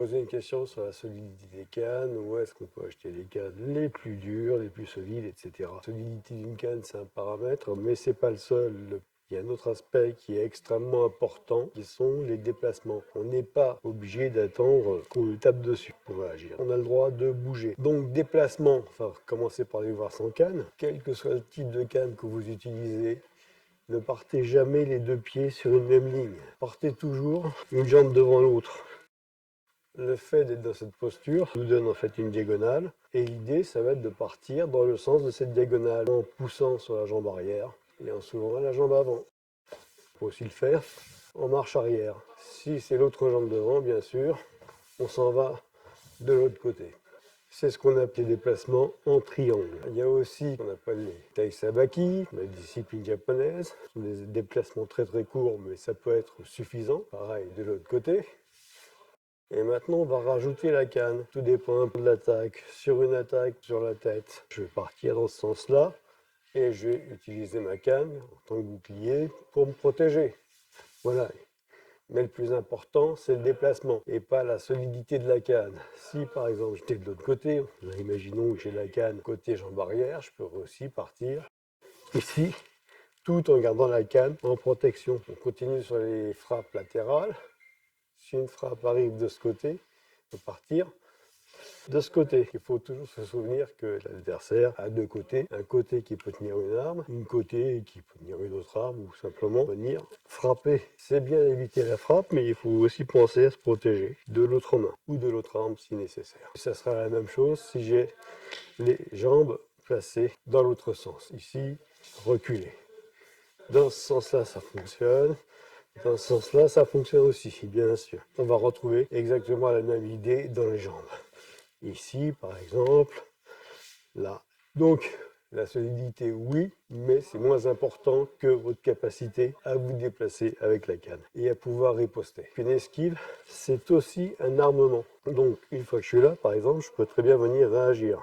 Poser une question sur la solidité des cannes, où est-ce qu'on peut acheter les cannes les plus dures, les plus solides, etc. La solidité d'une canne, c'est un paramètre, mais c'est pas le seul. Il y a un autre aspect qui est extrêmement important, qui sont les déplacements. On n'est pas obligé d'attendre qu'on nous tape dessus pour agir. On a le droit de bouger. Donc déplacement, enfin commencez par les voir sans canne. Quel que soit le type de canne que vous utilisez, ne partez jamais les deux pieds sur une même ligne. Partez toujours une jambe devant l'autre. Le fait d'être dans cette posture nous donne en fait une diagonale et l'idée ça va être de partir dans le sens de cette diagonale en poussant sur la jambe arrière et en soulevant la jambe avant. Il faut aussi le faire en marche arrière. Si c'est l'autre jambe devant, bien sûr, on s'en va de l'autre côté. C'est ce qu'on appelle les déplacements en triangle. Il y a aussi ce qu'on appelle les tai sabaki, la discipline japonaise. Ce sont des déplacements très très courts, mais ça peut être suffisant. Pareil de l'autre côté. Et maintenant, on va rajouter la canne. Tout dépend un peu de l'attaque. Sur une attaque sur la tête, je vais partir dans ce sens-là et je vais utiliser ma canne en tant que bouclier pour me protéger. Voilà. Mais le plus important, c'est le déplacement et pas la solidité de la canne. Si par exemple j'étais de l'autre côté, imaginons que j'ai la canne côté jambe arrière, je peux aussi partir ici tout en gardant la canne en protection. On continue sur les frappes latérales. Si une frappe arrive de ce côté, on peut partir de ce côté. Il faut toujours se souvenir que l'adversaire a deux côtés. Un côté qui peut tenir une arme, un côté qui peut tenir une autre arme ou simplement venir frapper. C'est bien éviter la frappe, mais il faut aussi penser à se protéger de l'autre main ou de l'autre arme si nécessaire. Ça sera la même chose si j'ai les jambes placées dans l'autre sens. Ici, reculer. Dans ce sens-là, ça fonctionne. Dans ce sens-là, ça fonctionne aussi, bien sûr. On va retrouver exactement la même idée dans les jambes. Ici, par exemple, là. Donc, la solidité, oui, mais c'est moins important que votre capacité à vous déplacer avec la canne et à pouvoir riposter. Une esquive, c'est aussi un armement. Donc, une fois que je suis là, par exemple, je peux très bien venir réagir.